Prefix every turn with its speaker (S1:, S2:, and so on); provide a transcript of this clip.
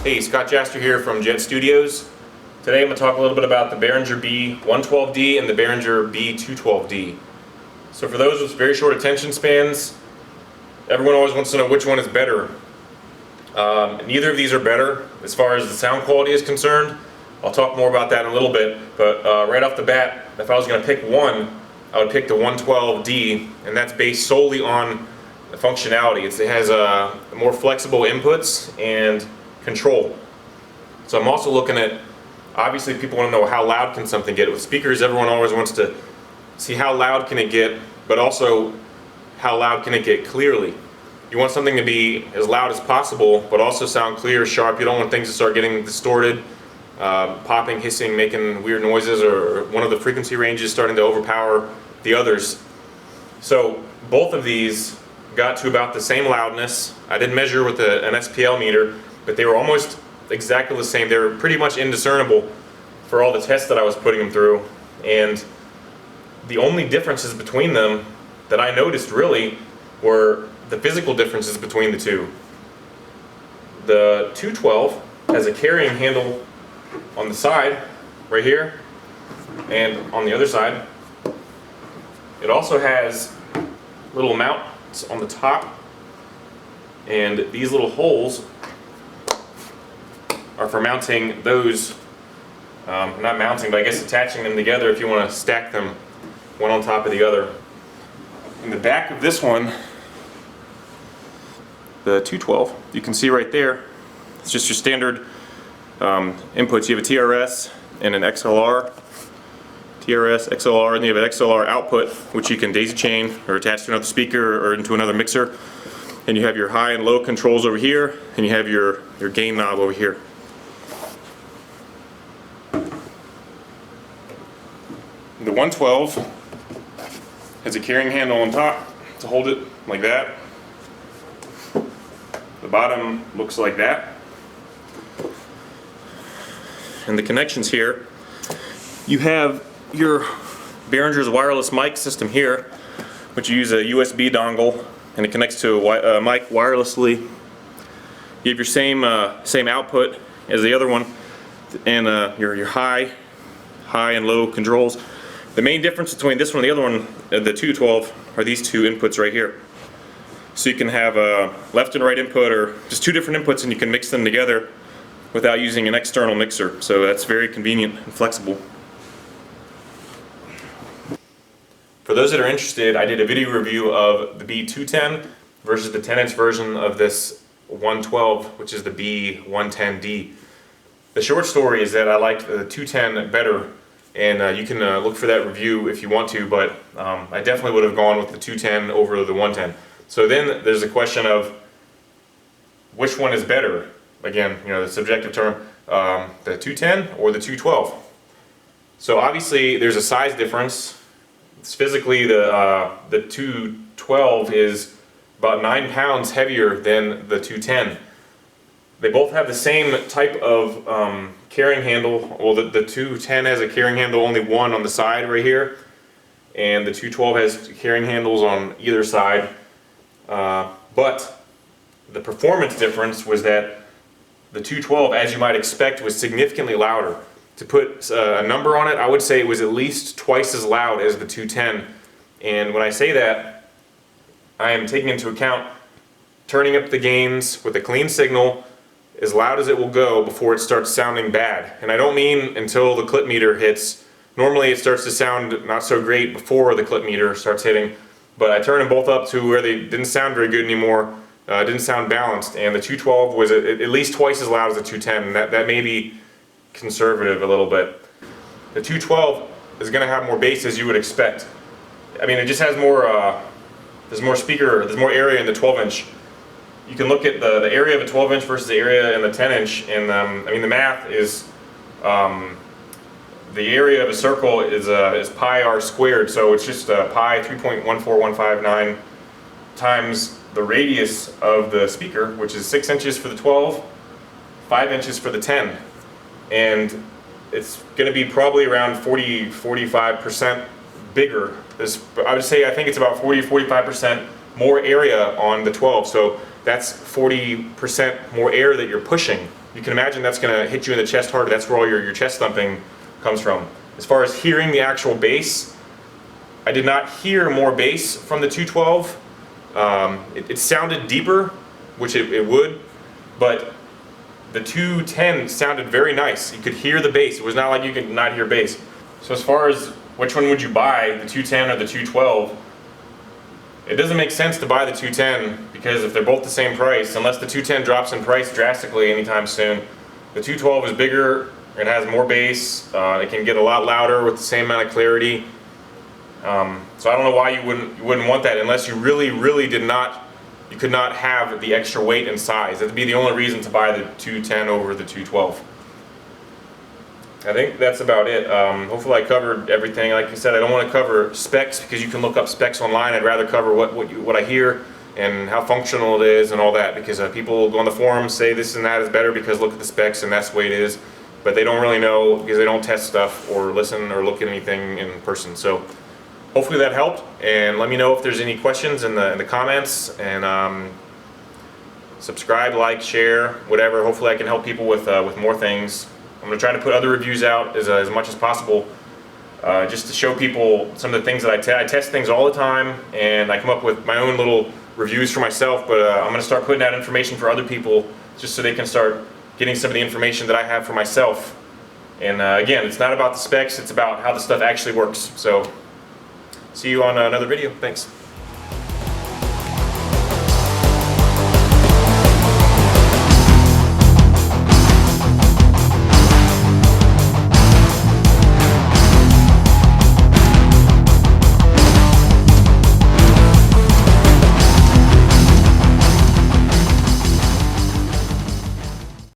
S1: Hey, Scott Jaster here from Jet Studios. Today I'm going to talk a little bit about the Behringer B112D and the Behringer B212D. So for those with very short attention spans, everyone always wants to know which one is better. Neither of these are better as far as the sound quality is concerned. I'll talk more about that in a little bit, but right off the bat, if I was going to pick one, I would pick the 112D, and that's based solely on the functionality. It has more flexible inputs and control. So I'm also looking at, obviously people want to know how loud can something get. With speakers, everyone always wants to see how loud can it get, but also how loud can it get clearly. You want something to be as loud as possible, but also sound clear, sharp. You don't want things to start getting distorted, popping, hissing, making weird noises, or one of the frequency ranges starting to overpower the others. So both of these got to about the same loudness. I didn't measure with an SPL meter, but they were almost exactly the same. They were pretty much indiscernible for all the tests that I was putting them through. And the only differences between them that I noticed really were the physical differences between the two. The 212 has a carrying handle on the side, right here, and on the other side. It also has little mounts on the top, and these little holes are for mounting those, not mounting, but I guess attaching them together if you want to stack them one on top of the other. In the back of this one, the 212, you can see right there, it's just your standard inputs. You have a TRS and an XLR. TRS, XLR, and you have an XLR output, which you can daisy chain or attach to another speaker or into another mixer. And you have your high and low controls over here, and you have your gain knob over here. The 112 has a carrying handle on top to hold it like that. The bottom looks like that. And the connections here, you have your Behringer's wireless mic system here, which you use a USB dongle, and it connects to a mic wirelessly. You have your same output as the other one, and your high and low controls. The main difference between this one and the other one, the 212, are these two inputs right here. So you can have a left and right input, or just two different inputs, and you can mix them together without using an external mixer. So that's very convenient and flexible. For those that are interested, I did a video review of the B210 versus the 10-inch version of this 112, which is the b210d. The short story is that I liked the 210 better, and you can look for that review if you want to, but I definitely would have gone with the 210 over the 110. So then there's a question of which one is better. Again, you know, the subjective term, the 210 or the 212. So obviously there's a size difference. It's physically the 212 is about 9 pounds heavier than the 210. They both have the same type of carrying handle. Well, the 210 has a carrying handle, only one on the side right here, and the 212 has carrying handles on either side. But the performance difference was that the 212, as you might expect, was significantly louder. To put a number on it, I would say it was at least twice as loud as the 210. And when I say that, I am taking into account turning up the gains with a clean signal as loud as it will go before it starts sounding bad. And I don't mean until the clip meter hits. Normally it starts to sound not so great before the clip meter starts hitting, but I turned them both up to where they didn't sound very good anymore. Didn't sound balanced, and the 212 was at least twice as loud as the 210, and that may be conservative a little bit. The 212 is going to have more bass, as you would expect. I mean, it just has more, there's more area in the 12-inch. You can look at the area of a 12-inch versus the area in the 10-inch, and I mean, the math is, the area of a circle is pi r squared, so it's just pi 3.14159 times the radius of the speaker, which is 6 inches for the 12, 5 inches for the 10. And it's going to be probably around 45% bigger. I would say, I think it's about 40-45% more area on the 12. So that's 40% more air that you're pushing you can imagine that's going to hit you in the chest hard. That's where all your chest thumping comes from. As far as hearing the actual bass, I did not hear more bass from the 212. It sounded deeper, which it would, but the 210 sounded very nice. You could hear the bass. It was not like you could not hear bass. So as far as which one would you buy, the 210 or the 212, it doesn't make sense to buy the 210 because if they're both the same price, unless the 210 drops in price drastically anytime soon, the 212 is bigger, it has more bass, it can get a lot louder with the same amount of clarity. So I don't know why you wouldn't want that unless you really you could not have the extra weight and size. That would be the only reason to buy the 210 over the 212. I think that's about it. Hopefully I covered everything. Like I said, I don't want to cover specs because you can look up specs online. I'd rather cover what I hear and how functional it is and all that, because people go on the forums say this and that is better because look at the specs and that's the way it is. But they don't really know because they don't test stuff or listen or look at anything in person. So hopefully that helped, and let me know if there's any questions in the comments, and subscribe, like, share, whatever. Hopefully I can help people with more things. I'm going to try to put other reviews out as much as possible, just to show people some of the things that I test things all the time, and I come up with my own little reviews for myself, but I'm going to start putting out information for other people just so they can start getting some of the information that I have for myself. And again, it's not about the specs, it's about how the stuff actually works. So see you on another video. Thanks.